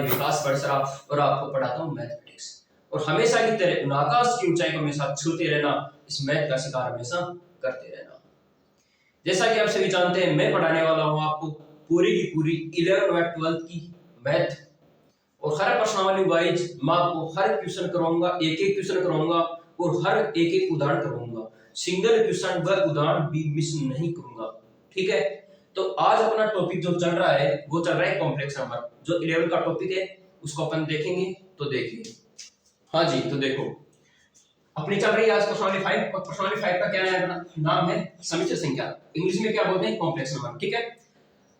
विकास बड़सरा और आपको पढ़ाता हूँ मैथमेटिक्स। और हमेशा की तरह उन आकाश की ऊंचाई को हमेशा छूते रहना, इस मैथ का शिकार हमेशा करते रहना। जैसा कि आप सभी जानते हैं, मैं पढ़ाने वाला हूँ आपको पूरी की पूरी 11 और 12 की मैथ, और हर प्रश्नावली वाइज मैं आपको हर क्वेश्चन कराऊंगा, एक एक क्वेश्चन कराऊंगा और हर एक एक उदाहरण कराऊंगा। सिंगल क्वेश्चन व उदाहरण भी मिस नहीं करूंगा, ठीक है। तो आज अपना टॉपिक जो चल रहा है वो चल रहा है कॉम्प्लेक्स नंबर। जो 11 का टॉपिक है उसको अपन देखेंगे। तो देखिए, हाँ जी, तो देखो अपनी चल रही है आज प्रश्नावली 5, और प्रश्नावली 5 का क्या नाम है? समिश्र संख्या। इंग्लिश में क्या बोलते हैं? कॉम्प्लेक्स नंबर, ठीक है।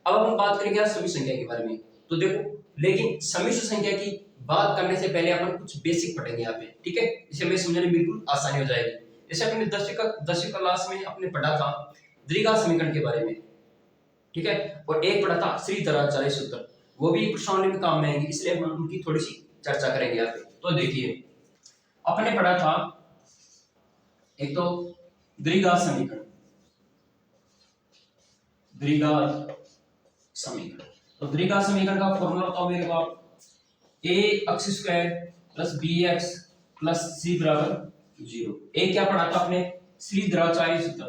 अब हम बात करेंगे आज समिश्र संख्या के बारे में। तो देखो, लेकिन समिश्र संख्या की बात करने से पहले अपन कुछ बेसिक पढ़ेंगे यहाँ पे, ठीक है। इसे हमें समझने में बिल्कुल आसानी हो जाएगी। जैसे अपने 10वीं क्लास में आपने पढ़ा था द्विघात समीकरण के बारे में, ठीक है। और एक पढ़ा था श्रीधराचार्य सूत्र, वो भी प्रश्नावली में काम में आएंगे, इसलिए हम उनकी थोड़ी सी चर्चा करेंगे यहाँ पे। तो देखिए, अपने पढ़ा था एक तो द्विघात समीकरण, द्विघात समीकरण। तो द्विघात समीकरण का फॉर्मूला बताओ मेरे को आप। ax² + bx + c = 0। ए क्या पढ़ा था आपने? श्रीधराचार्य सूत्र,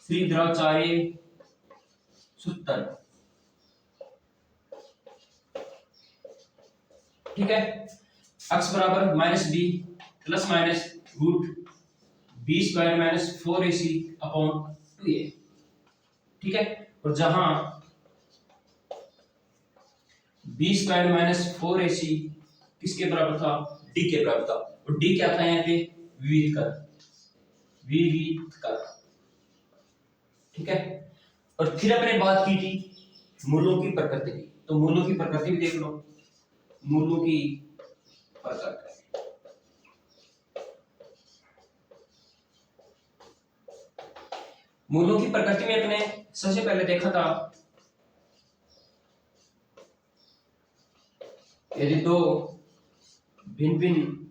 श्रीधराचार्य सूत्र, ठीक है। x = -b ± √b² - 4ac/2a, ठीक है। और जहां b² - 4ac किसके बराबर था? d के बराबर था। और d क्या था यहाँ पे? विविध कर, विविध कर, ठीक है। और फिर अपने बात की थी मूलों की प्रकृति की। तो मूलों की प्रकृति भी देख लो, मूलों की प्रकृति। मूलों की प्रकृति में अपने सबसे पहले देखा था यदि दो भिन्न भिन्न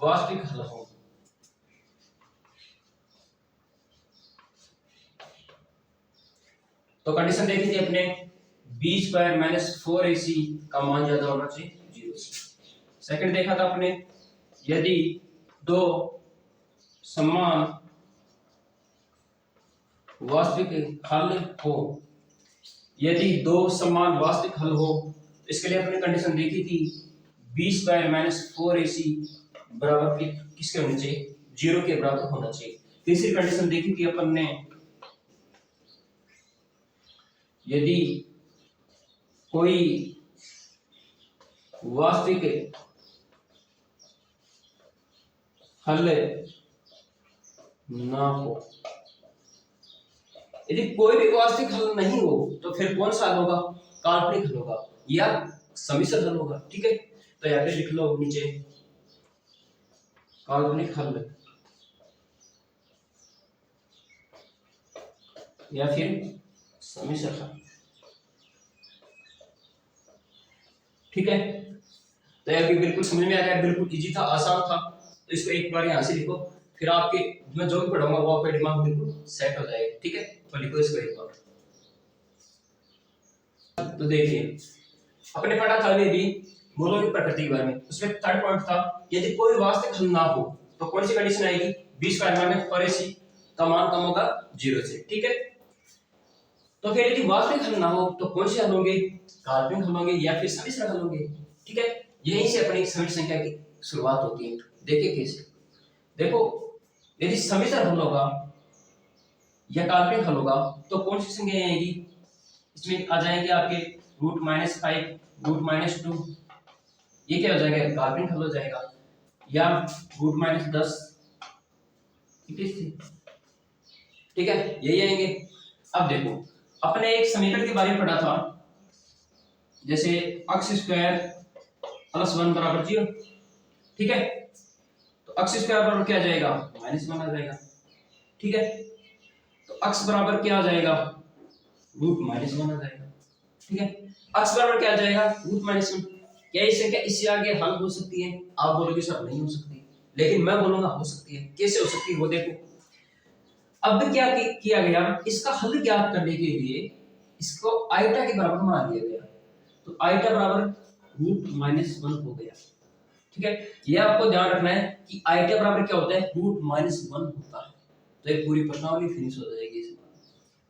वास्तविक हल हो, तो कंडीशन देखी थी अपने b² - 4ac का मान ज्यादा होना चाहिए 0 से। सेकंड देखा था अपने यदि दो समान वास्तविक हल हो, यदि दो समान वास्तविक हल हो, इसके लिए अपने कंडीशन देखी थी b² - 4ac बराबर किसके होने चाहिए? 0 के बराबर होना चाहिए। तीसरी कंडीशन देखी थी अपन ने यदि कोई वास्तविक हल ना हो, यदि कोई भी वास्तविक हल नहीं हो तो फिर कौन सा हल होगा? काल्पनिक हल होगा या समिश्र हल होगा, ठीक है। तो यहाँ पे लिख लो नीचे काल्पनिक हल या फिर समिश्र हल, ठीक है। तो यह भी बिल्कुल समझ में आ गया, बिल्कुल इजी था, आसान था। तो इसको एक बार यहाँ से लिखो, फिर आपके मैं जो भी पढ़ाऊंगा वो आपका दिमाग बिल्कुल सेट हो जाएगा, ठीक है। तो लिखो इसको एक बार। तो देखिए, अपने पढ़ा था यदि मूलों की प्रकृति के बारे में, उसमें थर्ड पॉइंट था यदि कोई वास्तविक हल ना हो तो कौन सी कंडीशन आएगी? b² - 4ac का मान कम होगा 0 से, ठीक है। तो फिर यदि वास्तविक हल ना हो तो कौन से हल होंगे? काल्पनिक हल होंगे या फिर समिश्र हल होंगे, ठीक है। यहीं से अपनी समिश्र संख्या की शुरुआत होती है। देखिए कैसे, देखो यदि समिश्र हल होगा या काल्पनिक हल होगा तो कौन सी संख्या आएगी? इसमें आ जाएंगे आपके √-5, √-2, ये क्या हो जाएगा? काल्पनिक हल हो जाएगा, या √-10, ठीक है, यही आएंगे। अब देखो, अपने एक समीकरण के बारे में पढ़ा था, जैसे x² + 1 = 0, ठीक है। तो x² बराबर क्या आ जाएगा? -1 आ जाएगा, ठीक है। तो x बराबर क्या आ जाएगा? √-1 आ जाएगा, ठीक है। x बराबर क्या आ जाएगा? √-1। क्या ये संख्या इससे आगे हल हो सकती है? आप बोलोगे सर नहीं हो सकती, लेकिन मैं बोलूंगा हो सकती है। कैसे हो सकती है वो देखो। अब क्या किया गया, इसका हल ज्ञात करने के लिए इसको आइटा के बराबर मान लिया गया। तो आइटा बराबर √-1 हो गया। ठीक है, ये आपको ध्यान रखना है कि आइटा बराबर क्या होता है, √-1 होता है। तो एक पूरी प्रश्नावली फिनिश हो जाएगी इसमें।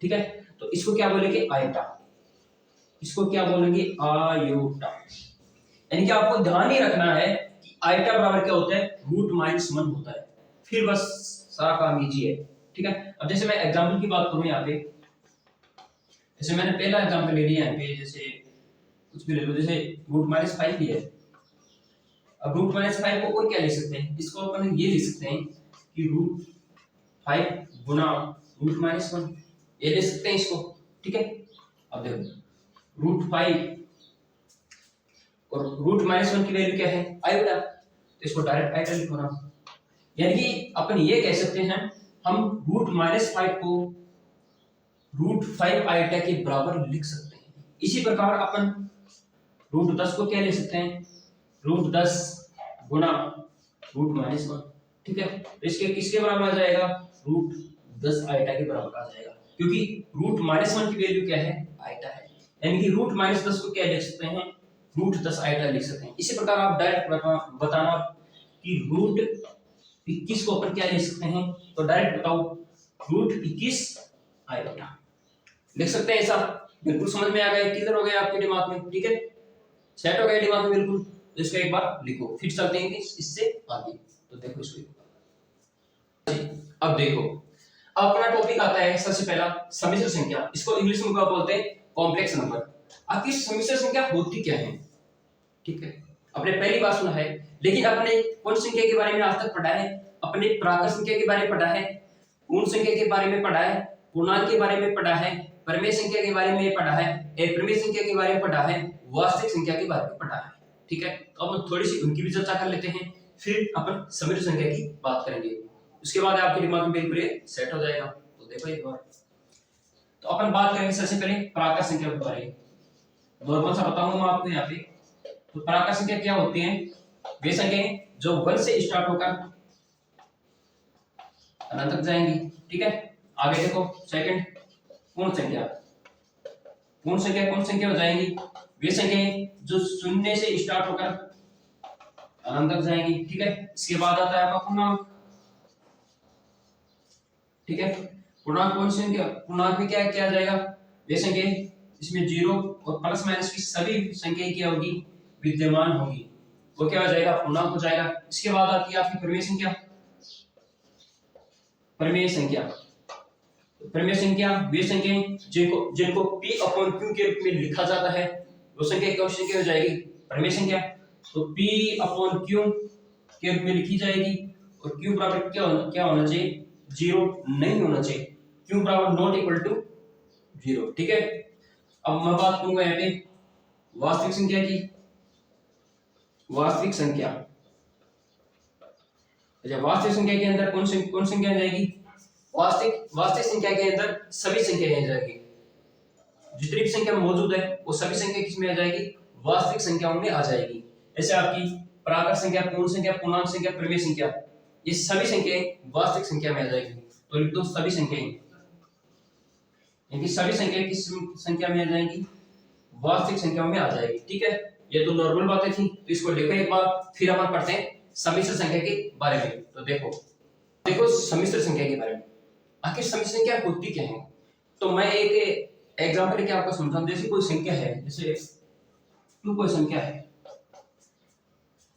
ठीक है, तो इसको क्या बोलेंगे, आइटा। इसको क्या बोलेंगे, आयोटा। यानी कि आपको ध्यान ही रखना है कि आइटा बराबर क्या होता है, √-1 होता है। फिर बस सारा काम इजी है। ठीक है, अब जैसे मैं एग्जांपल की बात करूं यहाँ पे, जैसे मैंने पहला एग्जांपल ले लिया यहाँ पे, जैसे कुछ भी ले लो, जैसे √-5 ही है। अब √-5 को और क्या लिख सकते हैं, इसको अपन ये लिख सकते हैं कि √5 गुना √-1, ये ले सकते हैं इसको। ठीक है, अब देखो √5 और √-1 की वैल्यू क्या है, आयोटा, तो इसको डायरेक्ट आयोटा लिखो ना। यानी कि अपन ये कह सकते हैं, हम √-5 को √5 आयोटा के बराबर लिख सकते हैं। इसी प्रकार अपन √10 को क्या लिख सकते हैं, √10 गुना √-1। ठीक है, तो इसके किसके बराबर आ जाएगा, √10 आयोटा के बराबर आ जाएगा, क्योंकि √-1 की वैल्यू क्या है, आयोटा है। यानी कि √-10 को क्या लिख सकते हैं, √10 आयोटा लिख सकते हैं। इसी प्रकार आप डायरेक्ट बताना कि √21 को अपन क्या लिख सकते हैं, तो डायरेक्ट बताओ √21 आयोटा लिख सकते हैं। ऐसा बिल्कुल समझ में आ गया, क्लियर हो गया आपके दिमाग में। ठीक है, सेट हो गया दिमाग में बिल्कुल। तो इसको एक बार लिखो, फिर चलते हैं इससे आगे। तो देखो इसको, अब देखो अपना टॉपिक आता है सबसे पहला सम्मिश्र संख्या। इसको इंग्लिश में क्या बोलते हैं, कॉम्प्लेक्स नंबर। आखिर सम्मिश्र संख्या होती क्या है। ठीक है, आपने पहली बार सुना है, लेकिन आपने कौन संख्या के बारे में आज तक पढ़ा है, अपने प्राकृत संख्या के बारे में पढ़ा है, पूर्ण संख्या के बारे में पढ़ा है, पूर्णांक के बारे में पढ़ा है, परमेय संख्या के बारे में पढ़ा है, अप्रमेय संख्या के बारे में पढ़ा है, वास्तविक संख्या के बारे में पढ़ा है। ठीक है, तो अब थोड़ी सी उनकी भी चर्चा कर लेते हैं, फिर अपन सम्मिश्र संख्या की बात करेंगे। उसके बाद आपके दिमाग में बिल्कुल सेट हो जाएगा। तो देखो एक बार, तो अपन बात करेंगे सबसे पहले प्राकृत संख्या के बारे में। नॉर्मल सा बताऊंगा मैं आपको यहाँ पे। तो प्राकृत संख्या क्या होती है, वे संख्याएं जो 1 से स्टार्ट होकर अनंत तक जाएंगी। ठीक है, आगे देखो सेकंड पूर्ण संख्या। पूर्ण संख्या कौन संख्या हो जाएंगी, वे संख्याएं जो 0 से स्टार्ट होकर अनंत तक जाएंगी। ठीक है, इसके बाद आता है आपका पूर्णांक। ठीक है, पूर्णांक कौन सी संख्या, पूर्णांक में क्या क्या आ जाएगा, वे संख्याएं इसमें 0 और प्लस माइनस की सभी संख्याएं क्या होगी, विद्यमान होगी, वो क्या हो जाएगा, पूर्णांक हो जाएगा। इसके बाद आती है आपकी प्रमेय संख्या। प्रमेय संख्या, प्रमेय संख्या वे संख्याएं जिनको P/Q के रूप में लिखा जाता है, वो संख्या कौन सी संख्या हो जाएगी, प्रमेय संख्या। तो P/Q के रूप में लिखी जाएगी, और Q बराबर क्या होना चाहिए, 0 नहीं होना चाहिए। Q बराबर नॉट इक्वल टू 0। ठीक है, अब मैं बात करूंगा यहाँ पे वास्तविक संख्या की। वास्तविक संख्या, अच्छा वास्तविक संख्या के अंदर कौन संख्या आ जाएगी, वास्तविक संख्या के अंदर सभी संख्याएं आ जाएगी। जितनी भी संख्या मौजूद है वो सभी संख्या किसमें आ जाएगी, वास्तविक संख्याओं में आ जाएगी। जैसे आपकी प्राकृत संख्या, पूर्ण संख्या, पूर्णांक संख्या, प्रमेय संख्या, ये सभी संख्याएं वास्तविक संख्या में आ जाएगी। तो लिख दो सभी संख्याएं, यानी सभी संख्याएं किस संख्या में आ जाएंगी, वास्तविक संख्याओं में आ जाएगी। ठीक है, ये तो नॉर्मल बातें थी, तो इसको लिखो एक बार, फिर अपन पढ़ते हैं सम्मिश्र संख्या के बारे में। तो देखो सम्मिश्र संख्या के बारे में, आखिर सम्मिश्र संख्या होती क्या है। तो मैं एक एग्जांपल लेके आपको समझाऊं। जैसे कोई संख्या है, जैसे 2 कोई संख्या है।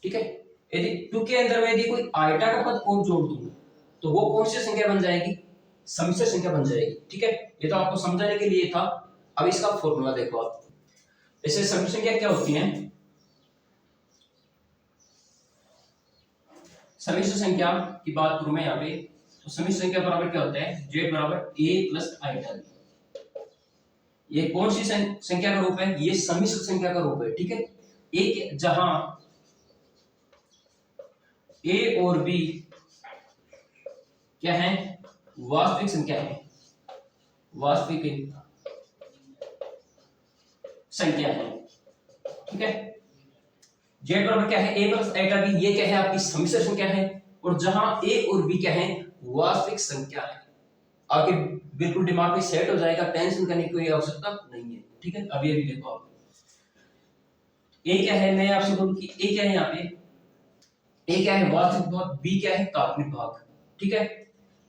ठीक है, यदि 2 के अंदर मैं यदि कोई आइटा का पद और जोड़ दूं, तो वो कौन सी संख्या बन जाएगी, सम्मिश्र संख्या बन जाएगी। ठीक है, ये तो आपको समझाने के लिए था। अब इसका फॉर्मूला देखो आप। ऐसे सम्मिश्र संख्या क्या होती है, सम्मिश्र संख्या की बात करूं मैं यहाँ पे, तो सम्मिश्र संख्या बराबर क्या होता है, z बराबर a प्लस आइटा। ये कौन सी संख्या का रूप है, ये सम्मिश्र संख्या का रूप है। ठीक है, एक जहां a और b क्या है, वास्तविक संख्या है, वास्तविक संख्या है। ठीक है, z बराबर क्या है, a प्लस आइटा b, ये क्या है, आपकी सम्मिश्र संख्या है। और जहां ए और बी क्या है, वास्तविक संख्या है। आगे बिल्कुल दिमाग में सेट हो जाएगा, टेंशन करने की कोई आवश्यकता नहीं है। ठीक है, अभी अभी देखो आप ए क्या है, मैं आपसे बोलूं कि ए क्या है, यहाँ पे ए क्या है वास्तविक भाग, बी क्या है काल्पनिक भाग। ठीक है,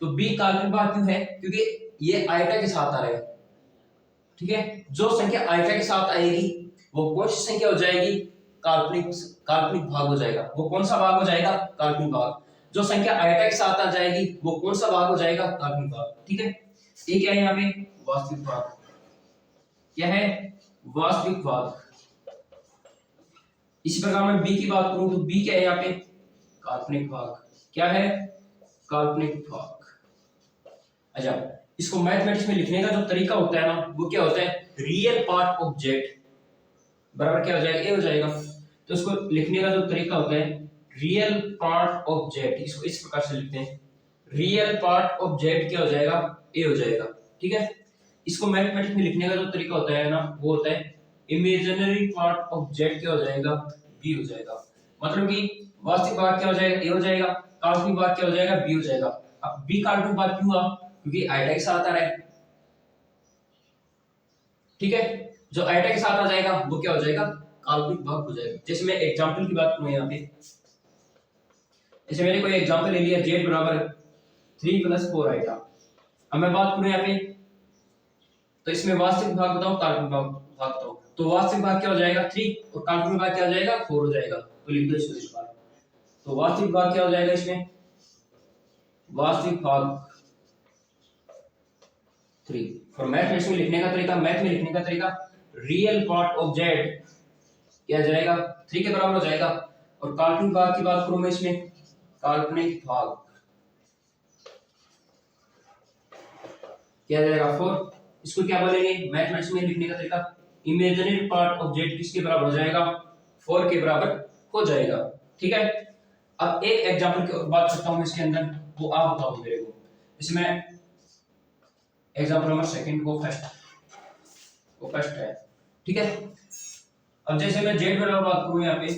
तो बी काल्पनिक भाग क्यों है, क्योंकि ये आयता के साथ आ रहा है। ठीक है, जो संख्या आयता के साथ आएगी वो कौन सी संख्या हो जाएगी, काल्पनिक काल्पनिक भाग हो जाएगा। वो कौन सा भाग हो जाएगा, काल्पनिक भाग। जो संख्या आयता के साथ आ जाएगी वो कौन सा भाग हो जाएगा, काल्पनिक भाग। ठीक है, ये क्या है यहाँ पे, वास्तविक भाग। क्या है, वास्तविक भाग। इसी प्रकार मैं बी की बात करूं तो बी क्या है यहाँ पे, काल्पनिक भाग। क्या है, काल्पनिक भाग। अच्छा, इसको मैथमेटिक्स में लिखने का जो तरीका होता है ना, वो क्या होता है, रियल पार्ट ऑफ जेड बराबर क्या हो जाएगा, ए हो जाएगा। तो इसको लिखने का जो तरीका होता है, रियल पार्ट ऑफ जेड, इसको इस प्रकार से लिखते हैं, रियल पार्ट ऑफ जेड क्या हो जाएगा, ए हो जाएगा। ठीक है, इसको मैथमेटिक्स में लिखने का जो तरीका होता है ना, वो होता है इमेजिनरी पार्ट ऑफ जेड क्या हो जाएगा, बी हो जाएगा। मतलब कि वास्तविक भाग क्या हो जाएगा, ए हो जाएगा, काल्पनिक भाग क्या हो जाएगा, बी हो जाएगा। अब बी काल्पनिक भाग क्यों हुआ, क्योंकि आयता के साथ आ रहा है। ठीक है, जो आयता के साथ आ जाएगा वो क्या हो जाएगा, काल्पनिक भाग हो जाएगा। जैसे मैं एग्जांपल की बात करूं यहाँ पे, जैसे मैंने कोई एग्जांपल ले लिया, z बराबर 3 + 4 आएगा। अब मैं बात करूं यहाँ पे, तो इसमें वास्तविक भाग बताओ, काल्पनिक भाग बताओ। तो वास्तविक भाग क्या हो जाएगा, 3, और काल्पनिक भाग क्या हो जाएगा, 4 हो जाएगा। तो लिख दो इसको इस बार। तो वास्तविक भाग क्या हो जाएगा इसमें, वास्तविक भाग 3। और मैथ में लिखने का तरीका, मैथ में लिखने का तरीका, रियल पार्ट ऑफ जेड क्या जाएगा, 3 के बराबर हो जाएगा। और काल्पनिक भाग की बात करूं मैं इसमें, काल्पनिक भाग क्या जाएगा, 4। इसको क्या बोलेंगे मैथमेटिक्स में लिखने का तरीका, इमेजिनरी पार्ट ऑफ जेड किसके बराबर हो जाएगा, 4 के बराबर हो जाएगा। ठीक है, अब एक एग्जांपल की बात करता हूं मैं इसके अंदर, वो आप बताओ मेरे को। इसमें एग्जांपल नंबर 2 को फर्स्ट है। ठीक है, अब जैसे मैं जेड बराबर बात करूं यहाँ पे,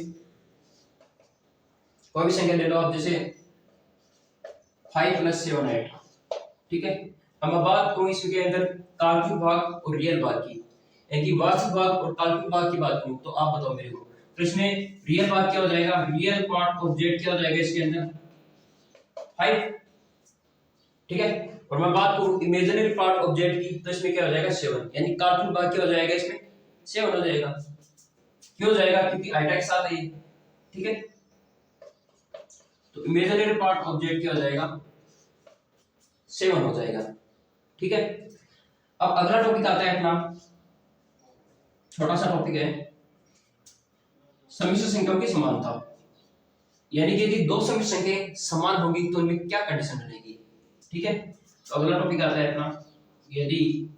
कोई भी संख्या ले लो आप, जैसे 5 + 7 8। ठीक है, अब मैं बात करूं इसके अंदर काल्पनिक भाग और रियल भाग की, यानी वास्तविक भाग और काल्पनिक भाग की बात करूं, तो आप बताओ मेरे को। तो इसमें रियल भाग क्या हो जाएगा, रियल पार्ट ऑफ जेड क्या हो जाएगा इसके अंदर, 5। ठीक है, और मैं बात करूं इमेजिनरी पार्ट ऑफ जेड की, तो इसमें क्या हो जाएगा, 7। यानी काल्पनिक भाग क्या हो जाएगा इसमें, 7 हो जाएगा। क्यों हो जाएगा, क्योंकि आयता के साथ है। ठीक है, तो इमेजिनरी पार्ट ऑफ जेड क्या हो जाएगा, 7 हो जाएगा। ठीक है, अब अगला टॉपिक आता है अपना, छोटा सा टॉपिक है, समिश्र संख्याओं की समानता। यानी कि यदि दो समिश्र संख्याएं समान होगी तो उनमें क्या कंडीशन रहेगी। ठीक है, तो अगला टॉपिक आता है अपना, यदि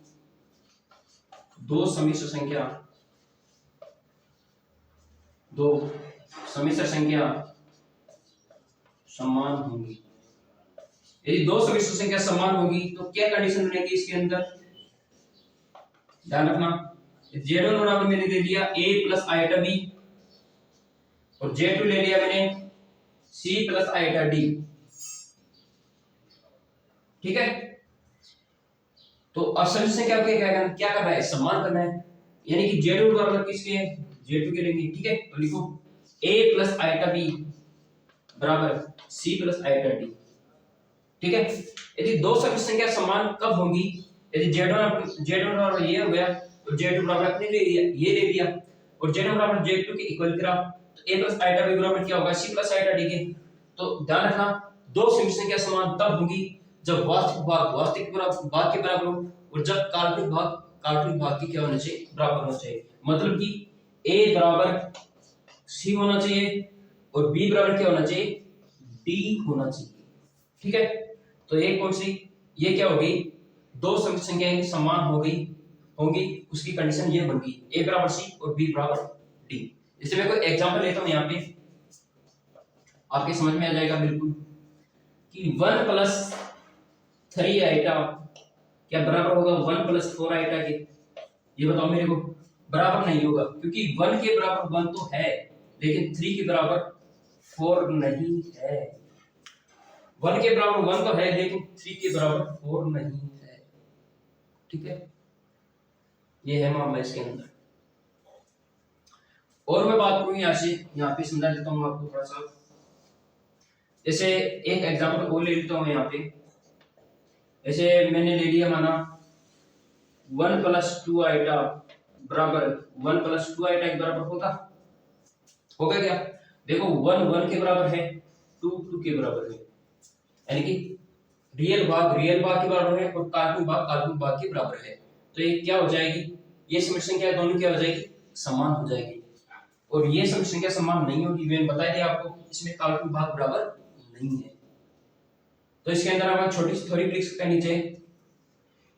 दो समिश्र संख्या समान होंगी, यदि दो समिश्र संख्या समान होगी तो क्या कंडीशन रहेगी इसके अंदर, ध्यान रखना। z1 बराबर मैंने दे दिया a + i b, और z2 ले लिया मैंने c + i d। ठीक है, तो असम से क्या क्या करना है, समान करना है। यानी कि z1 बराबर किसके है, z2 के लेंगे। ठीक है, तो लिखो a + i b बराबर c + i d। ठीक है, यदि दो समिश्र संख्या समान कब होंगी, यदि z1 बराबर ये हो गया तो z2 बराबर अपने ले लिया, ये ले लिया, और z1 बराबर z2 के इक्वल करा, तो a + i b बराबर क्या होगा, c + i d के। तो ध्यान रखना, दो समिश्र संख्या समान तब होगी जब वास्तविक भाग वास्तविक भाग के बराबर हो, और जब काल्पनिक भाग की क्या होना चाहिए, बराबर होना चाहिए। मतलब कि a बराबर c होना चाहिए और b बराबर क्या होना चाहिए, d होना चाहिए। ठीक है, तो ये कौन सी, ये क्या होगी, दो समिश्र संख्याएं समान होंगी, उसकी कंडीशन ये बन गई, a बराबर c और b बराबर d। जैसे मैं कोई एग्जांपल लेता हूं यहाँ पे, आपके समझ में आ जाएगा बिल्कुल, कि 1 + 3 आइटा क्या बराबर होगा 1 + 4 आइटा के, ये बताओ मेरे को। बराबर नहीं होगा, क्योंकि 1 के बराबर 1 तो है, लेकिन 3 के बराबर 4 नहीं है। 1 के बराबर 1 तो है, लेकिन 3 के बराबर 4 नहीं है। ठीक है, ये है मामला इसके अंदर। और मैं बात करूं यहाँ पे समझा देता हूँ आपको थोड़ा सा। जैसे एक एग्जांपल और ले लेता हूँ यहाँ पे। जैसे मैंने ले लिया माना 1 + 2 आइटा बराबर 1 + 2 आइटा के बराबर होगा क्या? देखो 1 1 के बराबर है, 2 2 के बराबर है, यानी कि रियल भाग के बराबर है और काल्पनिक भाग के बराबर है। तो ये क्या हो जाएगी, ये समिश्र संख्या दोनों क्या हो जाएगी, समान हो जाएगी। और ये समिश्र संख्या समान नहीं होगी, मैंने बताया दिया आपको, इसमें काल्पनिक भाग बराबर नहीं है। तो इसके अंदर हम छोटी सी थ्योरी लिख सकते हैं नीचे।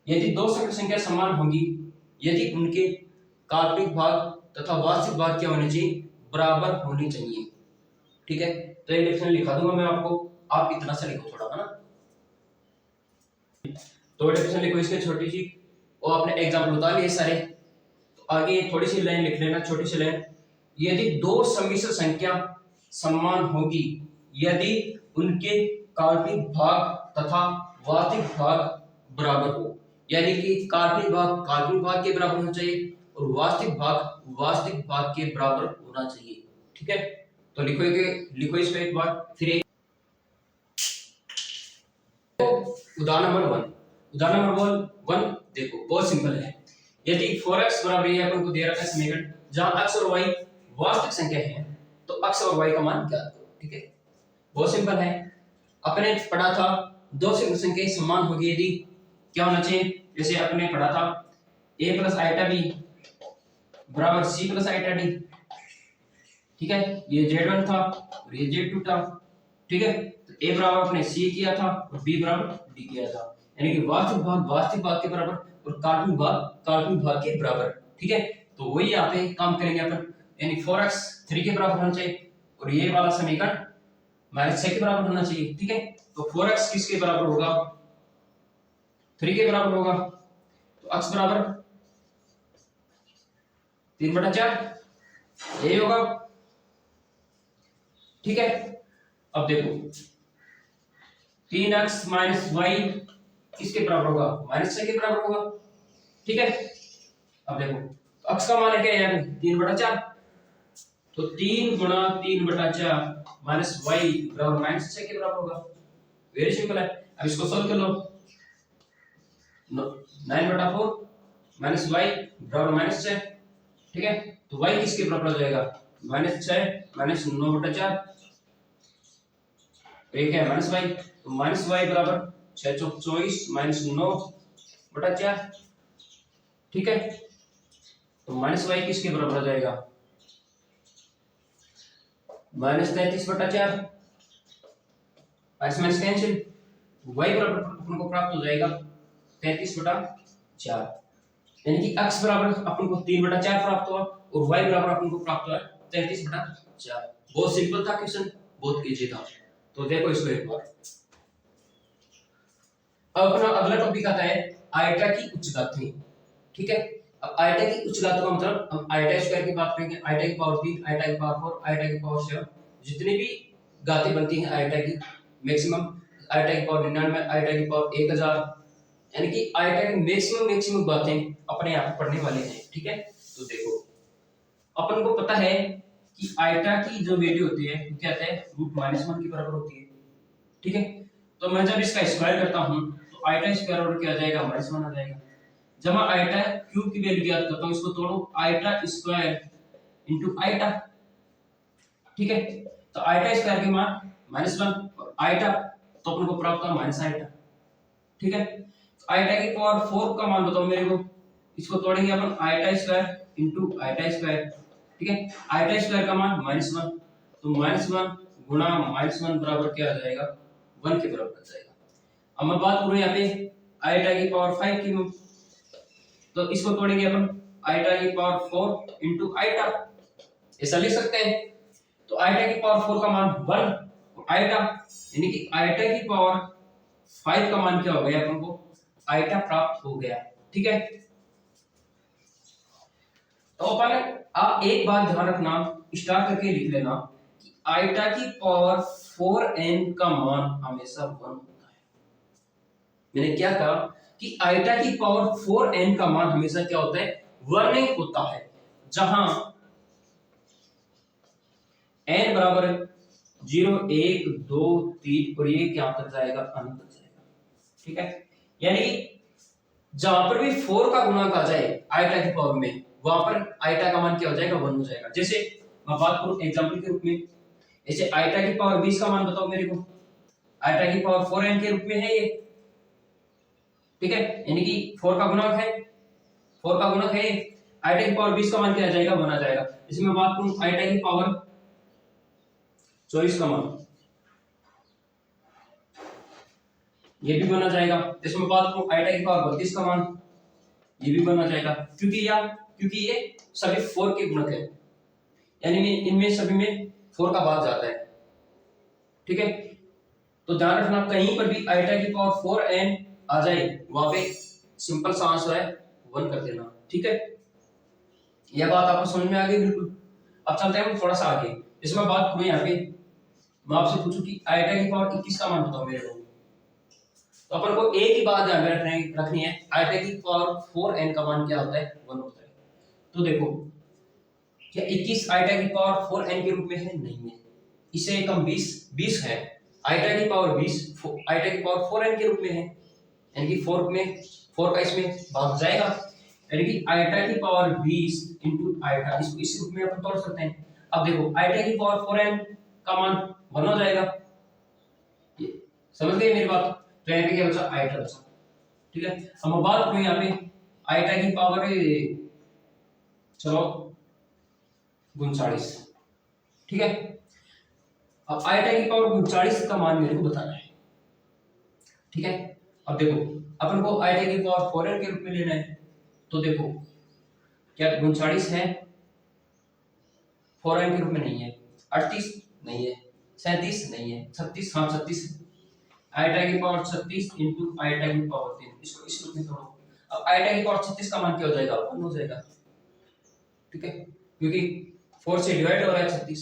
यदि दो समिश्र संख्या समान होगी, यदि उनके काल्पनिक भाग तथा वास्तविक भाग क्या होने चाहिए, बराबर होने चाहिए। ठीक है, तो ये डेफिनेशन लिखा दूंगा मैं आपको, आप इतना सा लिखो थोड़ा, है ना। तो डेफिनेशन लिखो इसके छोटी सी, और आपने एग्जांपल बता लिए सारे। तो आगे थोड़ी सी लाइन लिख लेना, छोटी सी लाइन। यदि दो समिश्र संख्या समान होगी, यदि उनके काल्पनिक भाग तथा वास्तविक भाग बराबर हो, यानी कि काल्पनिक भाग के बराबर होना चाहिए और वास्तविक भाग के बराबर होना चाहिए। ठीक है, तो लिखो इसको एक बार फिर। उदाहरण नंबर 1 देखो बहुत सिंपल है। यदि 4x बराबर ये अपन को दे रखा है समीकरण, जहां x और y वास्तविक संख्या है, तो x और y का मान ज्ञात करो। ठीक है, बहुत सिंपल है। अपने पढ़ा था दो संख्या समान होगी यदि क्या होना चाहिए, जैसे अपने पढ़ा था a + आइटा b बराबर c + आइटा d। ठीक है, ये z1 था और ये z2 था। ठीक है, तो a बराबर अपने c किया था और b बराबर d किया था, यानी कि वास्तविक भाग के बराबर और काल्पनिक भाग के बराबर। ठीक है, तो वही यहाँ पे काम करेंगे अपन, यानी 4x 3 के बराबर होना चाहिए और ये वाला समीकरण -6 के बराबर होना चाहिए। ठीक है, तो 4x किसके बराबर होगा, 3 के बराबर होगा, तो x बराबर 3/4 यही होगा। ठीक है, अब देखो 3x - y किसके बराबर होगा, -6 के बराबर होगा। ठीक है, अब देखो x का मान क्या है यहाँ पे 3/4, तो 3 × 3/4 - y बराबर -6 के बराबर होगा। वेरी सिंपल है। अब इसको सॉल्व कर लो, 9/4 - y बराबर -6। ठीक है, तो y किसके बराबर हो जाएगा, -6 - 9/4, ये क्या है -y, तो -y बराबर 6 × 24 - 9/4। ठीक है, तो -y किसके बराबर हो जाएगा, -33/4, माइनस कैंसिल, y बराबर अपन को प्राप्त हो जाएगा 33/4, यानी कि x बराबर अपन को 3/4 प्राप्त हुआ और y बराबर अपन को प्राप्त हुआ 33/4। बहुत सिंपल था क्वेश्चन, बहुत इजी था। तो देखो इसको एक बार। अब अपना अगला टॉपिक आता है आइटा की उच्च घातें। ठीक है, अब आइटा की उच्च घातों का मतलब हम आइटा स्क्वायर की बात करेंगे, आइटा की पावर 3, आइटा की पावर 4, आइटा की पावर 7, जितनी भी घातें बनती हैं आइटा की, मैक्सिमम आइटा की पावर 99, आइटा की पावर 1000, यानी कि आइटा की मैक्सिमम बातें अपने आप पढ़ने वाले हैं। ठीक है, तो देखो अपन को पता है कि आइटा की जो वैल्यू होती है वो क्या होता है, √-1 के बराबर होती है। ठीक है, तो मैं जब इसका स्क्वायर करता हूं तो आइटा स्क्वायर और क्या आ जाएगा, -1 आ जाएगा। जब मैं आइटा क्यूब की वैल्यू ज्ञात करता हूं, इसको तोड़ो, आइटा स्क्वायर इनटू आइटा। ठीक है, तो आइटा स्क्वायर के मान -1 और आइटा तो अपन को प्राप्त हुआ -आइटा। ठीक है, तो आइटा की पावर 4 का मान बताओ मेरे को, इसको तोड़ेंगे अपन, eta square into eta square. ठीक है, आइटा स्क्वायर का मान -1, तो -1 गुणा -1 बराबर क्या आ जाएगा, 1 के बराबर आ जाएगा। अब मैं बात करूं यहाँ पे आइटा की पावर 5 की, तो इसको तोड़ेंगे अपन, आइटा की पावर 4 इनटू आइटा, ऐसा लिख सकते हैं। तो आइटा की पावर 4 का मान 1 आइटा, यानी कि आइटा की पावर 5 का मान क्या हो गया, अपन को आइटा प्राप्त हो गया। ठीक है, तो अपन आप एक बात ध्यान रखना, स्टार करके लिख लेना कि आइटा की पावर 4n का मान हमेशा 1 होता है। मैंने क्या कहा कि आइटा की पावर 4n का मान हमेशा क्या होता है, 1 होता है, जहां n बराबर 0 1 2 3 और ये क्या तक जाएगा, अनंत तक जाएगा। ठीक है, यानी जहां पर भी 4 का गुणक आ जाए आइटा की पावर में, वहां पर आइटा का मान क्या हो जाएगा, 1 हो जाएगा। जैसे मैं बात करूं एग्जांपल के रूप में, जैसे आइटा की पावर 20 का मान बताओ मेरे को, आइटा की पावर 4n के रूप में है ये। ठीक है, यानी कि 4 का गुणक है, 4 का गुणक है, आइटा की पावर 20 का मान क्या आ जाएगा, 1 आ जाएगा। जैसे मैं बात करूं आइटा की पावर 24 का मान, ये भी बना जाएगा। जैसे मैं बात करूं आइटा की पावर 32 का मान, ये भी बना जाएगा, क्योंकि ये सभी 4 के गुणक है, यानी इनमें सभी में 4 का भाग जाता है। ठीक है, तो ध्यान रखना कहीं पर भी आइटा की पावर 4n आ जाए, वहां पे सिंपल सा आंसर है 1 कर देना। ठीक है, यह बात आपको समझ में आ गई बिल्कुल। अब चलते हैं हम थोड़ा सा आगे। इसमें बात करूं यहाँ पे, मैं आपसे पूछूं कि आइटा की पावर 21 का मान बताओ मेरे को, तो अपन को एक ही बात ध्यान में रखनी है, आइटा की पावर 4n का मान क्या होता है, 1 होता है। तो देखो क्या 21 आइटा की पावर 4n के रूप में है, नहीं है, इसे कम 20 है, आइटा की पावर 20 आइटा की पावर 4n के रूप में है, यानी कि 4 का इसमें भाग जाएगा, यानी कि आइटा की पावर 20 इनटू आइटा, इसको इस रूप में अपन तोड़ सकते हैं। अब देखो आइटा की पावर 4n का मान 1 हो जाएगा, ये समझ गए मेरी बात। तो यहाँ पे क्या बचा, आइटा बचा। ठीक है, अब मैं बात करूं यहाँ पे आइटा की पावर चलो 39। ठीक है, अब आइटा की पावर 39 का मान मेरे को बताना है। ठीक है, अब देखो अपन को आइटा की पावर 4n के रूप में लेना है, तो देखो क्या 39 है, 4n के रूप में नहीं है, 38 नहीं है, 37 नहीं है, 36, हाँ 36, आइटा की पावर 36 इनटू आइटा की पावर 3, इसको इस रूप में तोड़ो। अब आइटा की पावर 36 का मान क्या हो जाएगा, 1 हो जाएगा। ठीक है, क्योंकि 4 से डिवाइड हो रहा है 36,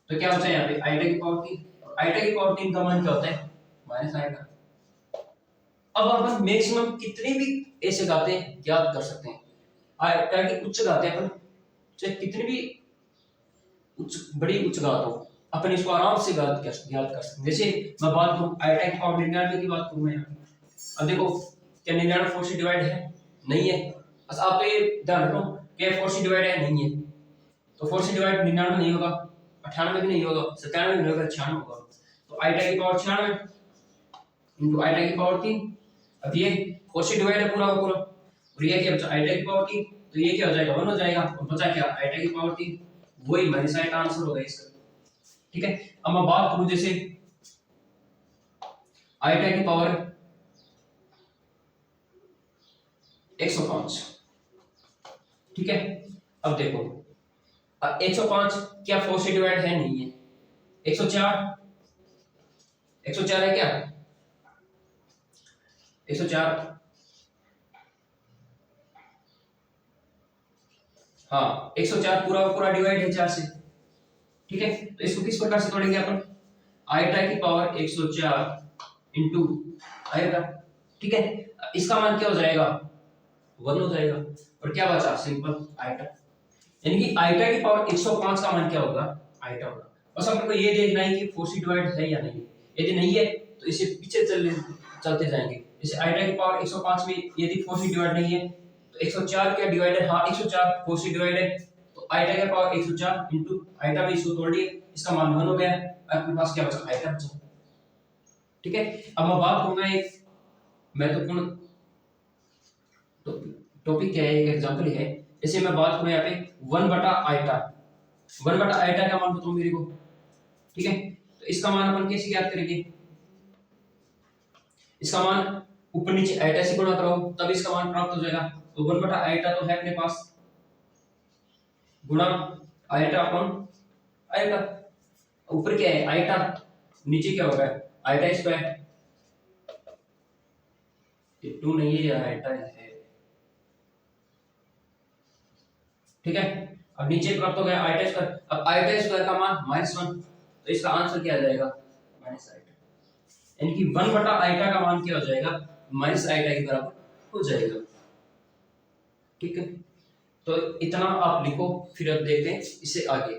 तो क्या बचा यहाँ पे आइटा की पावर 3, आइटा की पावर 3 का मान क्या होता है, माइनस आएगा। अब अपन मैक्सिमम कितने भी ऐसे गाते ज्ञात कर सकते हैं, आइटा की उच्च गाते अपन चाहे कितनी भी बड़ी उच्च घात हो, अपन इसको आराम से ज्ञात कर सकते हैं। जैसे मैं बात करूं आइटा की पावर 99 की बात करूं मैं यहाँ, अब देखो क्या 99 4 से डिवाइड है, नहीं है, बस आप तो ये ध्यान रखो क्या 4 से डिवाइड है, नहीं है, तो 4 से डिवाइड 99 नहीं होगा, 98 भी नहीं होगा, 97 भी नहीं होगा, 96 होगा। तो आइटा की पावर 96 इनटू आइटा की पावर 3, अब ये 4 से डिवाइड है पूरा का पूरा, और ये क्या बचा आइटा की पावर 3, तो ये क्या हो जाएगा 1 हो जाएगा, और बचा क्या आइटा की पावर 3, वही हमारी साइड का आंसर होगा इसका। ठीक है, अब मैं बात करूं जैसे आइटा की पावर 105। ठीक है, अब देखो 105 क्या 4 से डिवाइड है, नहीं है, 104 है क्या, 104, हाँ 104 पूरा पूरा डिवाइड है 4 से। ठीक है, तो इसको किस प्रकार से तोड़ेंगे अपन, आइटा की पावर 104 इनटू आइटा। ठीक है, इसका मान क्या हो जाएगा, 1 हो जाएगा, और क्या बचा सिंपल आइटा, यानी कि आइटा की पावर 105 का मान क्या होगा, आइटा होगा। बस अपन को ये देखना है कि 4 से डिवाइड है या नहीं, यदि नहीं है तो इसे पीछे चलते जाएंगे। जैसे आइटा की पावर 105 में यदि 4 से डिवाइड नहीं है तो 104 क्या डिवाइड है, हाँ 104 4 से डिवाइड है, तो आइटा की पावर 104 इनटू आइटा भी इसको तोड़ लिए, इसका मान 1 हो गया, आपके पास क्या बचा, आइटा बचा। ठीक है, अब मैं बात करूंगा एक महत्वपूर्ण टॉपिक क्या है, एक एग्जांपल है। जैसे मैं बात करूं यहाँ पे 1 बटा आइटा, 1 बटा आइटा का मान बताओ मेरे को। ठीक है, तो इसका मान अपन कैसे ज्ञात करेंगे, इसका मान ऊपर नीचे आइटा से गुणा करो तब इसका मान प्राप्त हो जाएगा। तो 1 बटा आइटा तो है अपने पास, गुणा आइटा अपन आइटा, ऊपर क्या है आइटा, नीचे क्या होगा आइटा स्क्वायर, ये 2 नहीं है, आइटा है। ठीक है, अब अब नीचे प्राप्त हो गया आईटा स्क्वायर, अब आईटा स्क्वायर का मान -1, तो इसका आंसर क्या आ जाएगा माइनस आईटा, यानी कि 1 बटा आईटा का मान क्या हो जाएगा माइनस आईटा के बराबर हो जाएगा। ठीक है, तो इतना आप लिखो, फिर अब देखते हैं इससे आगे।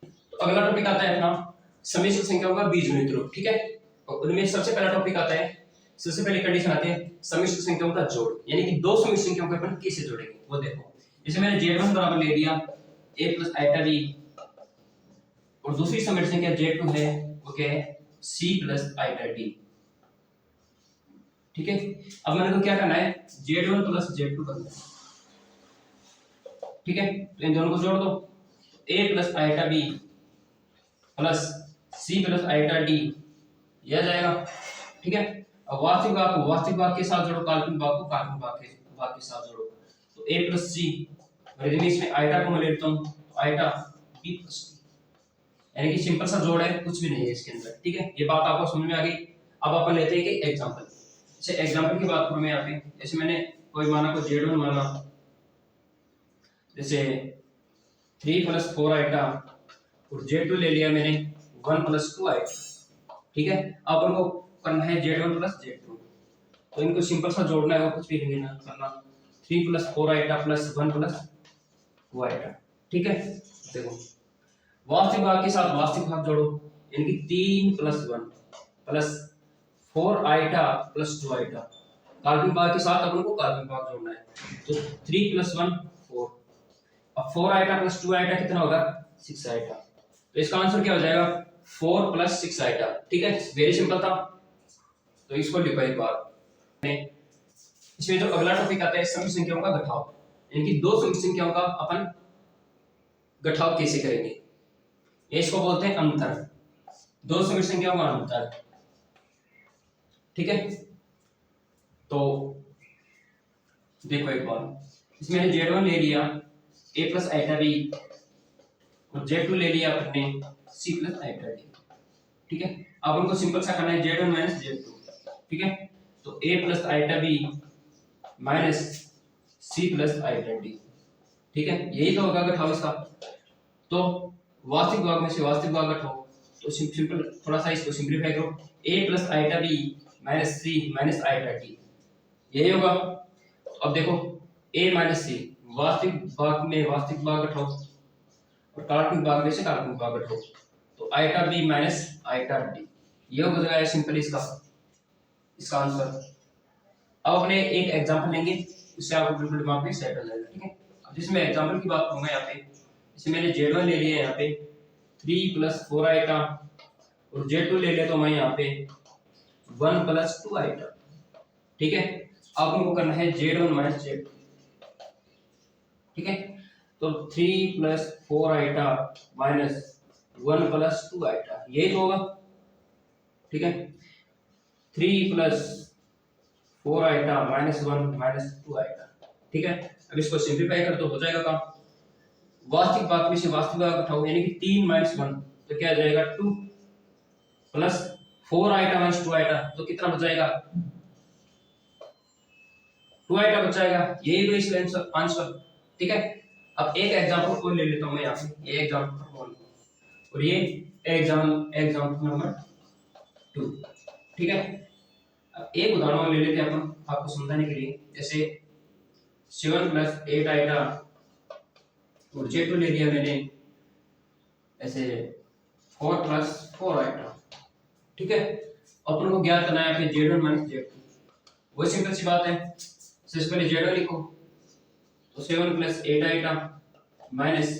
तो अगला टॉपिक आता है अपना समिश्र संख्याओं का बीजगणित रूप। ठीक है, तो उनमें सबसे पहला टॉपिक आता है, सबसे पहले कंडीशन आती है समिश्र संख्याओं का जोड़, यानी कि दो समिश्र संख्याओं को अपन कैसे जोड़ेंगे वो देखो। जैसे मैंने z1 बराबर ले लिया a प्लस आईटा b, और दूसरी समिश्र संख्या z2 है वो क्या है c प्लस आईटा d। ठीक है, अब मैंने को क्या करना है z1 प्लस z2 करना है। ठीक है, तो इन दोनों को जोड़ दो, a plus आईटा b plus c plus आईटा d यह आ जाएगा। ठीक है, अब वास्तविक भाग के साथ जोड़ो, काल्पनिक भाग को काल्पनिक भाग के साथ जोड़ो, तो a प्लस c, और यदि इसमें आईटा को मैं ले लेता हूं तो आईटा b प्लस c, यानी कि सिंपल सा जोड़ है, कुछ भी नहीं है इसके अंदर। ठीक है, ये बात आपको समझ में आ गई। अब अपन लेते हैं कि एग्जांपल, जैसे एग्जांपल की बात करूं मैं यहाँ पे, जैसे मैंने कोई माना को z1 माना, जैसे 3 प्लस 4 आईटा, और z2 ले लिया मैंने 1 प्लस 2 आईटा। ठीक है, अब उनको करना है z1 प्लस z2, तो इनको सिंपल सा जोड़ना है और कुछ भी नहीं ना करना, 3 प्लस 4 आईटा प्लस 1 प्लस 2 आईटा। ठीक है, देखो वास्तविक भाग के साथ वास्तविक भाग जोड़ो, यानी कि 3 प्लस 1 प्लस 4 आईटा प्लस 2 आईटा, काल्पनिक भाग के साथ अपन को काल्पनिक भाग जोड़ना है, तो 3 प्लस 1 4, अब 4 आईटा प्लस 2 आईटा कितना होगा 6 आईटा, तो इसका आंसर क्या हो जाएगा 4 प्लस 6 आईटा। ठीक है, वेरी सिंपल था, तो इसको लिखो एक बार। इसमें जो अगला टॉपिक आता है सम संख्याओं का घटाव, यानी कि दो सम संख्याओं का अपन घटाव कैसे करेंगे, इसको बोलते हैं अंतर, दो सम संख्याओं का अंतर। ठीक है, तो देखो एक बार, इसमें z1 ले लिया a प्लस आईटा b, और z2 ले लिया अपने c प्लस आईटा d। ठीक है, अब उनको सिंपल सा करना है z1 माइनस z2। ठीक है, तो a plus आईटा b minus c plus आईटा d। ठीक है, यही तो होगा घटाव इसका, तो वास्तविक भाग में से वास्तविक भाग घटाओ, तो सिंपल थोड़ा सा इसको सिंपलीफाई करो, a plus आईटा b minus c minus आईटा d, यही होगा। अब देखो a माइनस c, वास्तविक भाग में वास्तविक भाग घटाओ और काल्पनिक भाग में से काल्पनिक भाग घटाओ, तो आईटा b माइनस आईटा d, ये हो जाएगा सिंपल इसका आंसर। अब अपने एक एग्जांपल लेंगे, उससे आपको बिल्कुल दिमाग में सेट हो जाएगा। ठीक है, अब जिसमें एग्जांपल की बात करूंगा यहाँ पे, जैसे मैंने z1 ले लिया यहाँ पे 3 प्लस 4 आईटा, और z2 ले लिया तो मैं यहाँ पे 1 प्लस 2 आईटा। ठीक है, अब हमको करना है z1 माइनस z2। ठीक है, तो 3 प्लस 4 आईटा माइनस 1 प्लस 2 आईटा, यही तो होगा। ठीक है, 3 प्लस 4 आईटा माइनस 1 माइनस 2 आईटा। ठीक है, अब इसको सिंपलीफाई कर तो हो जाएगा काम, वास्तविक भाग में से वास्तविक भाग उठाओ, यानी कि 3 माइनस 1 तो क्या आ जाएगा 2, प्लस 4 आईटा माइनस 2 आईटा, तो कितना बचाएगा 2 आईटा बचाएगा, यही तो इसका आंसर। ठीक है, अब एक एग्जांपल को ले लेता हूं मैं यहाँ पे, ये एग्जांपल और ये एग्जांपल नंबर 2। ठीक है, अब एक उदाहरण ले लेते हैं अपन आपको समझाने के लिए, जैसे 7 प्लस 8 आईटा, और z2 ले लिया मैंने ऐसे 4 प्लस 4 आईटा। ठीक है, अपन को ज्ञात करना है z1 माइनस z2, वही सिंपल सी बात है। सबसे पहले z1 लिखो, तो 7 प्लस 8 आईटा माइनस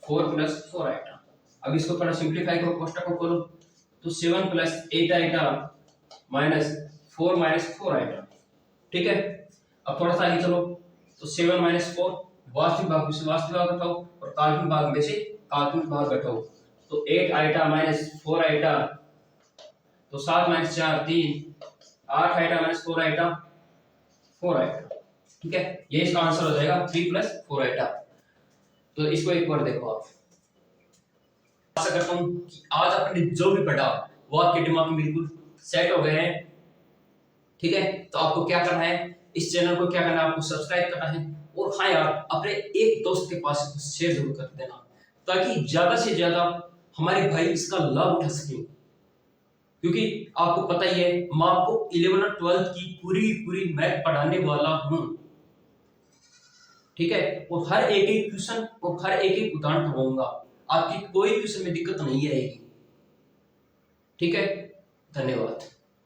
4 प्लस 4 आईटा। अब इसको थोड़ा सिंपलीफाई करो, कोष्टक को खोलो, तो 7 प्लस 8 आईटा माइनस 4 माइनस 4 आईटा। ठीक है, अब थोड़ा सा आगे चलो, तो 7 माइनस 4, वास्तविक भाग में से वास्तविक भाग घटाओ और काल्पनिक भाग में से काल्पनिक भाग घटाओ, तो 8 आईटा माइनस 4 आईटा, तो 7 माइनस 4 3, 8 आईटा माइनस 4 आईटा 4 आईटा। ठीक है, ये इसका आंसर हो जाएगा 3 प्लस 4 आईटा। तो इसको एक बार देखो आप, आशा करता हूं कि आज आपने जो भी पढ़ा वो आपके दिमाग में बिल्कुल सेट हो गए हैं। ठीक है, तो आपको क्या करना है, इस चैनल को क्या करना है, आपको सब्सक्राइब करना है और हाँ यार, अपने एक दोस्त के पास शेयर जरूर कर देना, ताकि ज्यादा से ज्यादा हमारे भाई इसका लाभ उठा सकें। क्योंकि आपको पता ही है, मैं आपको 11 और 12 की पूरी मैथ पढ़ाने वाला हूं, ठीक है। और हर एक एक क्वेश्चन और हर एक एक उदाहरण करवाऊंगा, आपकी कोई क्वेश्चन में दिक्कत नहीं आएगी, ठीक है। धन्यवाद।